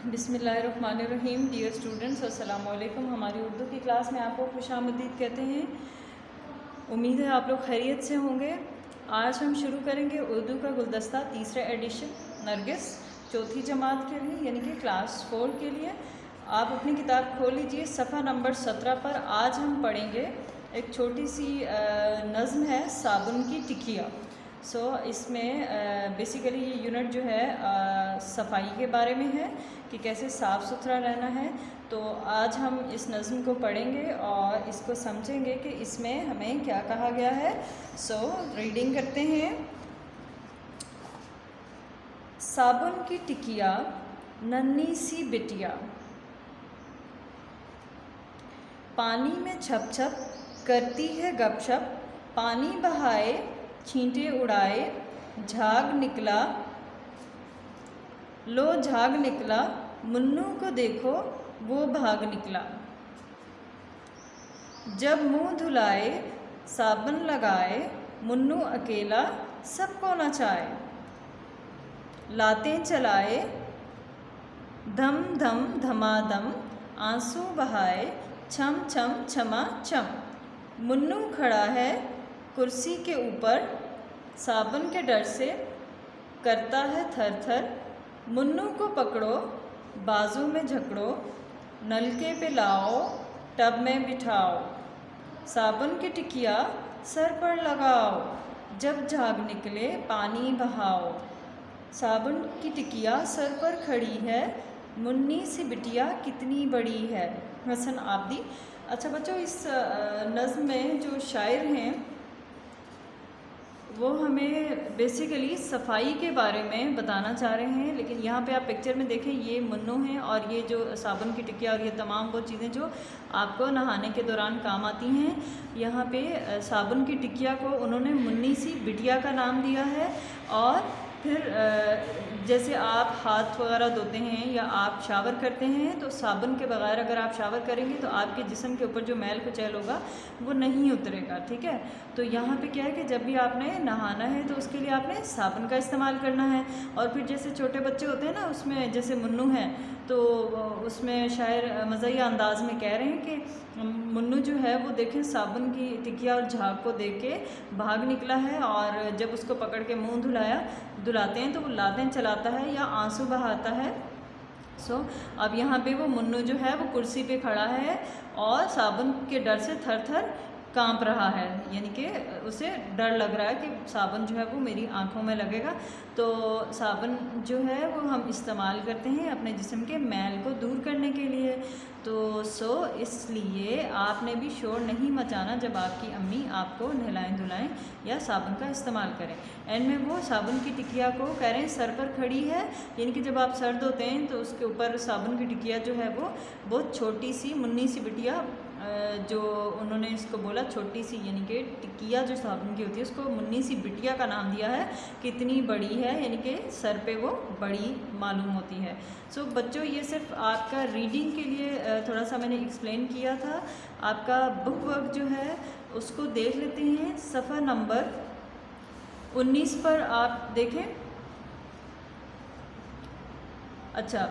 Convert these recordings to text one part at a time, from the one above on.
बिस्मिल्लाहिर्रहमानिर्रहीम। Dear students, अस्सलाम वालेकुम। हमारी उर्दू की क्लास में आपको खुशामदीद कहते हैं। उम्मीद है आप लोग खैरियत से होंगे। आज हम शुरू करेंगे उर्दू का गुलदस्ता तीसरा एडिशन नरगिस, चौथी जमात के लिए यानी कि क्लास 4 के लिए। आप अपनी किताब खोल लीजिए सफ़ा नंबर 17 पर। आज हम पढ़ेंगे एक छोटी सी नज़्म है, साबुन की टिकिया। इसमें बेसिकली ये यूनिट जो है सफाई के बारे में है कि कैसे साफ़ सुथरा रहना है। तो आज हम इस नज़्म को पढ़ेंगे और इसको समझेंगे कि इसमें हमें क्या कहा गया है। रीडिंग करते हैं। साबुन की टिकिया नन्ही सी बिटिया, पानी में छप छप करती है गपशप। पानी बहाए छींटे उड़ाए, झाग निकला लो झाग निकला। मुन्नू को देखो वो भाग निकला। जब मुंह धुलाए साबुन लगाए, मुन्नू अकेला सबको नचाए। लातें चलाए धम धम धमाधम, आंसू बहाए छम छम छमा छम। मुन्नू खड़ा है कुर्सी के ऊपर, साबुन के डर से करता है थर थर। मुन्नू को पकड़ो बाजू में झकड़ो, नलके पे लाओ टब में बिठाओ। साबुन की टिकिया सर पर लगाओ, जब झाग निकले पानी बहाओ। साबुन की टिकिया सर पर खड़ी है, मुन्नी सी बिटिया कितनी बड़ी है। हसन आबदी। अच्छा बच्चों, इस नज़्म में जो शायर हैं वो हमें बेसिकली सफाई के बारे में बताना चाह रहे हैं। लेकिन यहाँ पे आप पिक्चर में देखें, ये मुन्नू हैं और ये जो साबुन की टिकिया और ये तमाम वो चीज़ें जो आपको नहाने के दौरान काम आती हैं। यहाँ पे साबुन की टिकिया को उन्होंने मुन्नी सी बिटिया का नाम दिया है। और फिर जैसे आप हाथ वगैरह धोते हैं या आप शावर करते हैं तो साबुन के बगैर अगर आप शावर करेंगे तो आपके जिस्म के ऊपर जो मैल कुचैल होगा वो नहीं उतरेगा, ठीक है। तो यहाँ पे क्या है कि जब भी आपने नहाना है तो उसके लिए आपने साबुन का इस्तेमाल करना है। और फिर जैसे छोटे बच्चे होते हैं ना, उसमें जैसे मुन्नू हैं तो उसमें शायर मज़ाहिया अंदाज में कह रहे हैं कि मुन्नू जो है वो देखें साबुन की टिकिया और झाग को देख के भाग निकला है। और जब उसको पकड़ के मुंह धुलाते हैं तो वो लातें चलाता है या आंसू बहाता है। अब यहाँ पे वो मुन्नू जो है वो कुर्सी पे खड़ा है और साबुन के डर से थर थर कांप रहा है, यानी कि उसे डर लग रहा है कि साबुन जो है वो मेरी आँखों में लगेगा। तो साबुन जो है वो हम इस्तेमाल करते हैं अपने जिस्म के मैल को दूर करने के लिए। तो इसलिए आपने भी शोर नहीं मचाना जब आपकी अम्मी आपको नहलाएं धुलाएं या साबुन का इस्तेमाल करें। एंड में वो साबुन की टिकिया को कह रहे हैं सर पर खड़ी है, यानी कि जब आप सर धोते हैं तो उसके ऊपर साबुन की टिकिया जो है वो बहुत छोटी सी मुन्नी सी बिटिया, जो उन्होंने इसको बोला छोटी सी, यानी कि टिकिया जो साबुन की होती है उसको मुन्नी सी बिटिया का नाम दिया है। कितनी बड़ी है, यानी कि सर पे वो बड़ी मालूम होती है। बच्चों, ये सिर्फ आपका रीडिंग के लिए थोड़ा सा मैंने एक्सप्लेन किया था। आपका बुक वर्क जो है उसको देख लेते हैं। सफ़ा नंबर 19 पर आप देखें। अच्छा,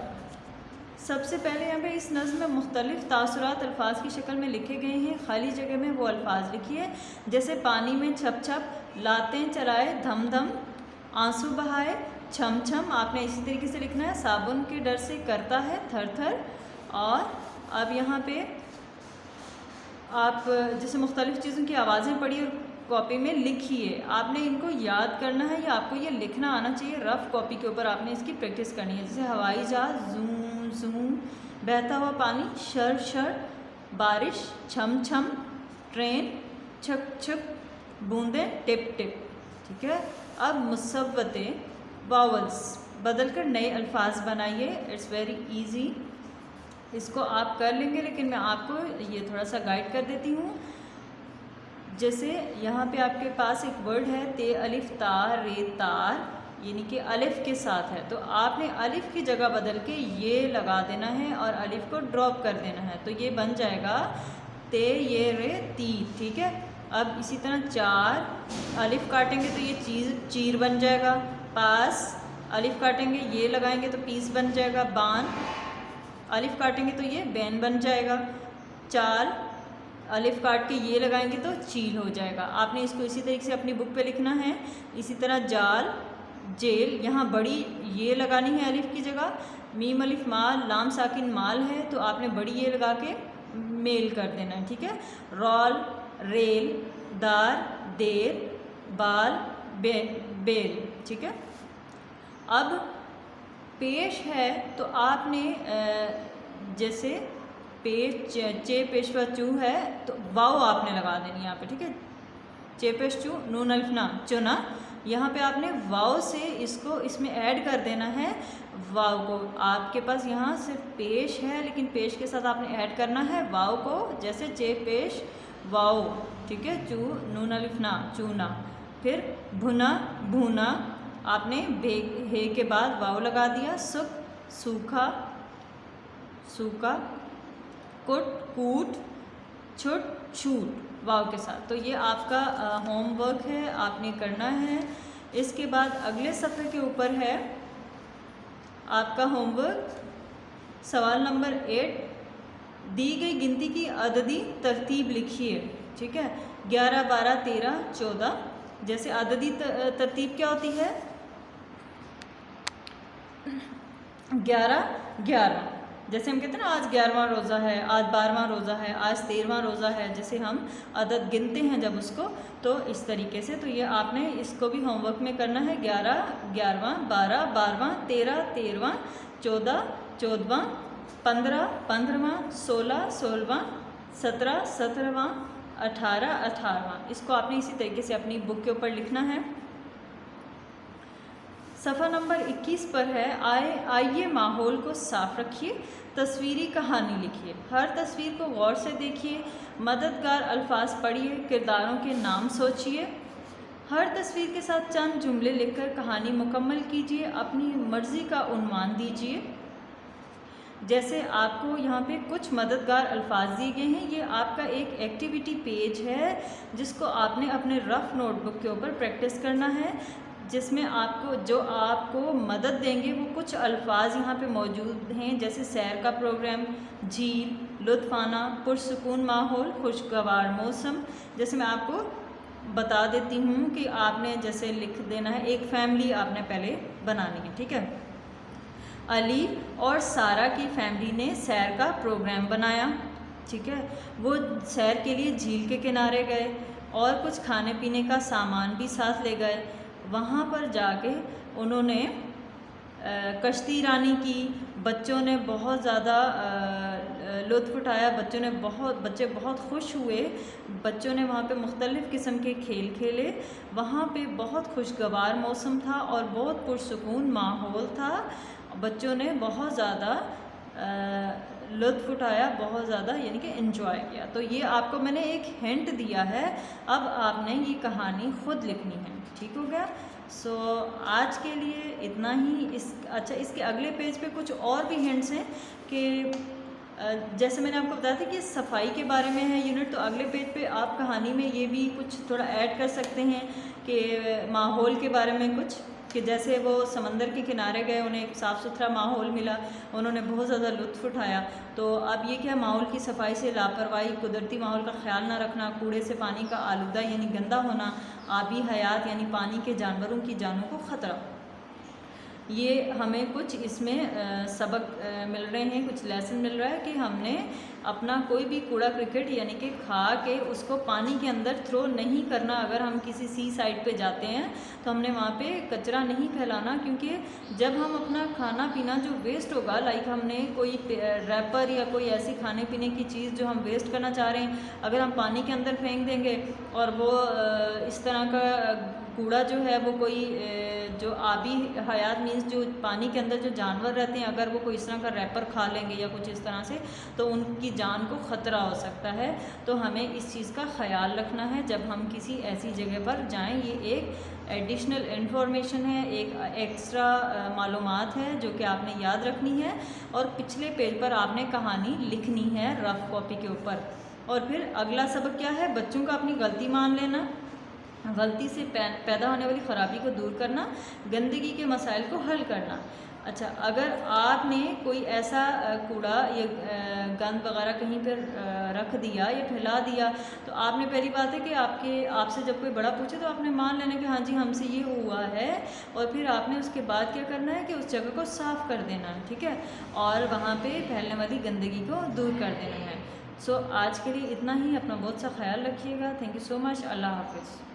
सबसे पहले यहाँ पे इस नज़्म में मुख्तलिफ़ तासुरात अल्फाज की शक्ल में लिखे गए हैं। खाली जगह में वो अल्फाज लिखिए, जैसे पानी में छप छप, लातें चलाए धम धम, आंसू बहाए छम छम। आपने इसी तरीके से लिखना है। साबुन के डर से करता है थर थर। और अब यहाँ पे आप जैसे मुख्तलिफ़ चीज़ों की आवाज़ें पढ़ी और कॉपी में लिखिए। आपने इनको याद करना है या आपको ये लिखना आना चाहिए। रफ़ कॉपी के ऊपर आपने इसकी प्रैक्टिस करनी है। जैसे हवाई जहाज़ जूम जूम, बहता हुआ पानी शर शर, बारिश छम छम, ट्रेन छक छक, बूंदें टिप टिप, ठीक है। अब मुसव्वतें वावल्स बदल कर नए अल्फाज बनाइए। इट्स वेरी ईजी, इसको आप कर लेंगे, लेकिन मैं आपको ये थोड़ा सा गाइड कर देती हूँ। जैसे यहाँ पे आपके पास एक वर्ड है ते अलिफ तार रे तार, यानी कि अलिफ के साथ है, तो आपने अलिफ की जगह बदल के ये लगा देना है और अलिफ को ड्रॉप कर देना है। तो ये बन जाएगा ते ये रे ती, ठीक है। अब इसी तरह चार, अलिफ काटेंगे तो ये चीर बन जाएगा। पास, अलिफ काटेंगे ये लगाएंगे तो पीस बन जाएगा। बान, अलिफ काटेंगे तो ये बैन बन जाएगा। चाल, अलिफ काट के ये लगाएंगे तो चील हो जाएगा। आपने इसको इसी तरीके से अपनी बुक पे लिखना है। इसी तरह जाल, जेल, यहाँ बड़ी ये लगानी है अलिफ की जगह। मीम अलिफ माल, लाम साकिन माल है तो आपने बड़ी ये लगा के मेल कर देना है, ठीक है। रॉल, रेल, दार, देर, बाल, बेल, ठीक है। अब पेश है तो आपने जैसे पेश, चे पेशवा चू है तो वाव आपने लगा देनी यहाँ पे, ठीक है। चे पेश चू, नून अलिफ ना, चुना, यहाँ पे आपने वाव से इसको इसमें ऐड कर देना है वाव को। आपके पास यहाँ सिर्फ पेश है लेकिन पेश के साथ आपने ऐड करना है वाव को, जैसे चे पेश वाव, ठीक है। चू, नून अलिफ ना, चूना। फिर भुना, भूना, आपने हे के बाद वाव लगा दिया। सुख, सूखा, सूखा। कुट, कूट, छुट, छूट, वाव के साथ। तो ये आपका होमवर्क है, आपने करना है। इसके बाद अगले सफ़े के ऊपर है आपका होमवर्क, सवाल नंबर 8, दी गई गिनती की अददी तरतीब लिखिए, ठीक है। 11, 12, 13, 14। जैसे अददी तरतीब क्या होती है? 11, 11। जैसे हम कहते हैं ना आज 11वां रोज़ा है, आज 12वां रोज़ा है, आज 13वां रोज़ा है, जैसे हम अदद गिनते हैं जब उसको, तो इस तरीके से। तो ये आपने इसको भी होमवर्क में करना है। 11, 11वां, 12, 12वां, 13, 13वां, 14, 14वां, 15, 15वां, 16, 16वां, 17, 17वां, 18, 18वां। इसको आपने इसी तरीके से अपनी बुक के ऊपर लिखना है। सफ़ा नंबर 21 पर है, आइए माहौल को साफ रखिए, तस्वीरी कहानी लिखिए। हर तस्वीर को गौर से देखिए, मददगार अल्फाज पढ़िए, किरदारों के नाम सोचिए। हर तस्वीर के साथ चंद जुमले लिखकर कहानी मुकम्मल कीजिए। अपनी मर्ज़ी का उन्वान दीजिए। जैसे आपको यहाँ पे कुछ मददगार अल्फाज दिए गए हैं। ये आपका एक एक्टिविटी पेज है जिसको आपने अपने रफ़ नोटबुक के ऊपर प्रैक्टिस करना है, जिसमें आपको जो आपको मदद देंगे वो कुछ अल्फाज यहाँ पे मौजूद हैं, जैसे सैर का प्रोग्राम, झील, लुत्फ़ाना, पुरसुकून माहौल, खुशगवार मौसम। जैसे मैं आपको बता देती हूँ कि आपने जैसे लिख देना है, एक फैमिली आपने पहले बनानी है, ठीक है। अली और सारा की फैमिली ने सैर का प्रोग्राम बनाया, ठीक है। वो सैर के लिए झील के किनारे गए और कुछ खाने पीने का सामान भी साथ ले गए। वहाँ पर जाके उन्होंने कश्ती रानी की। बच्चों ने बहुत ज़्यादा लुत्फ़ उठाया, बच्चे बहुत खुश हुए। बच्चों ने वहाँ पे मुख्तलिफ़ किस्म के खेल खेले। वहाँ पे बहुत खुशगवार मौसम था और बहुत पुरसुकून माहौल था। बच्चों ने बहुत ज़्यादा लुत्फ़ उठाया, बहुत ज़्यादा यानी कि एंजॉय किया। तो ये आपको मैंने एक हिंट दिया है, अब आपने ये कहानी ख़ुद लिखनी है, ठीक हो गया। सो आज के लिए इतना ही। अच्छा, इसके अगले पेज पे कुछ और भी हिंट्स हैं कि जैसे मैंने आपको बताया था कि सफाई के बारे में है यूनिट, तो अगले पेज पे आप कहानी में ये भी कुछ थोड़ा ऐड कर सकते हैं कि माहौल के बारे में कुछ, कि जैसे वो समंदर के किनारे गए, उन्हें एक साफ़ सुथरा माहौल मिला, उन्होंने बहुत ज़्यादा लुत्फ़ उठाया। तो अब ये क्या, माहौल की सफाई से लापरवाही, कुदरती माहौल का ख्याल ना रखना, कूड़े से पानी का आलूदा यानी गंदा होना, आबी हयात यानी पानी के जानवरों की जानों को ख़तरा। ये हमें कुछ इसमें सबक मिल रहे हैं, कुछ लेसन मिल रहा है कि हमने अपना कोई भी कूड़ा क्रिकेट यानी कि खा के उसको पानी के अंदर थ्रो नहीं करना। अगर हम किसी सी साइड पे जाते हैं तो हमने वहाँ पे कचरा नहीं फैलाना, क्योंकि जब हम अपना खाना पीना जो वेस्ट होगा, लाइक हमने कोई रैपर या कोई ऐसी खाने पीने की चीज़ जो हम वेस्ट करना चाह रहे हैं, अगर हम पानी के अंदर फेंक देंगे और वो इस तरह का कूड़ा जो है वो कोई जो आबी हयात मीन्स जो पानी के अंदर जो जानवर रहते हैं, अगर वो कोई इस तरह का रैपर खा लेंगे या कुछ इस तरह से, तो उनकी जान को ख़तरा हो सकता है। तो हमें इस चीज़ का ख्याल रखना है जब हम किसी ऐसी जगह पर जाएं। ये एक एडिशनल इन्फॉर्मेशन है, एक एक्स्ट्रा मालूमात है जो कि आपने याद रखनी है। और पिछले पेज पर आपने कहानी लिखनी है रफ़ कॉपी के ऊपर। और फिर अगला सबक क्या है, बच्चों का अपनी गलती मान लेना, गलती से पैदा होने वाली ख़राबी को दूर करना, गंदगी के मसाइल को हल करना। अच्छा, अगर आपने कोई ऐसा कूड़ा या गंद वगैरह कहीं पर रख दिया या फैला दिया, तो आपने पहली बात है कि आपसे जब कोई बड़ा पूछे तो आपने मान लेना कि हाँ जी हमसे ये हुआ है, और फिर आपने उसके बाद क्या करना है कि उस जगह को साफ़ कर देना है, ठीक है, और वहाँ पे फैलने वाली गंदगी को दूर कर देना है। सो आज के लिए इतना ही। अपना बहुत सा ख्याल रखिएगा। Thank you so much. अल्लाह हाफिज़।